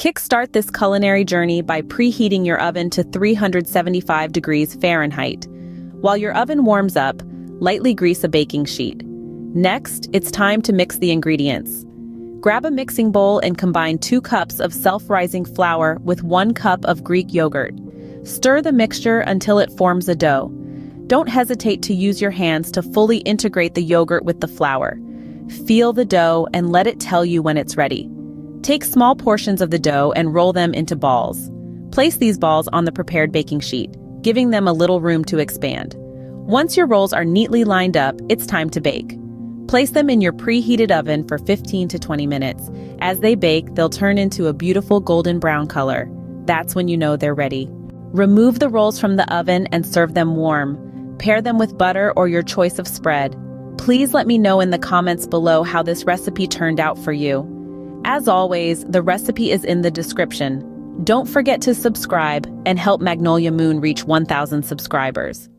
Kickstart this culinary journey by preheating your oven to 375 degrees Fahrenheit. While your oven warms up, lightly grease a baking sheet. Next, it's time to mix the ingredients. Grab a mixing bowl and combine 2 cups of self-rising flour with 1 cup of Greek yogurt. Stir the mixture until it forms a dough. Don't hesitate to use your hands to fully integrate the yogurt with the flour. Feel the dough and let it tell you when it's ready. Take small portions of the dough and roll them into balls. Place these balls on the prepared baking sheet, giving them a little room to expand. Once your rolls are neatly lined up, it's time to bake. Place them in your preheated oven for 15 to 20 minutes. As they bake, they'll turn into a beautiful golden brown color. That's when you know they're ready. Remove the rolls from the oven and serve them warm. Pair them with butter or your choice of spread. Please let me know in the comments below how this recipe turned out for you. As always, the recipe is in the description. Don't forget to subscribe and help Magnolia Moon reach 1,000 subscribers.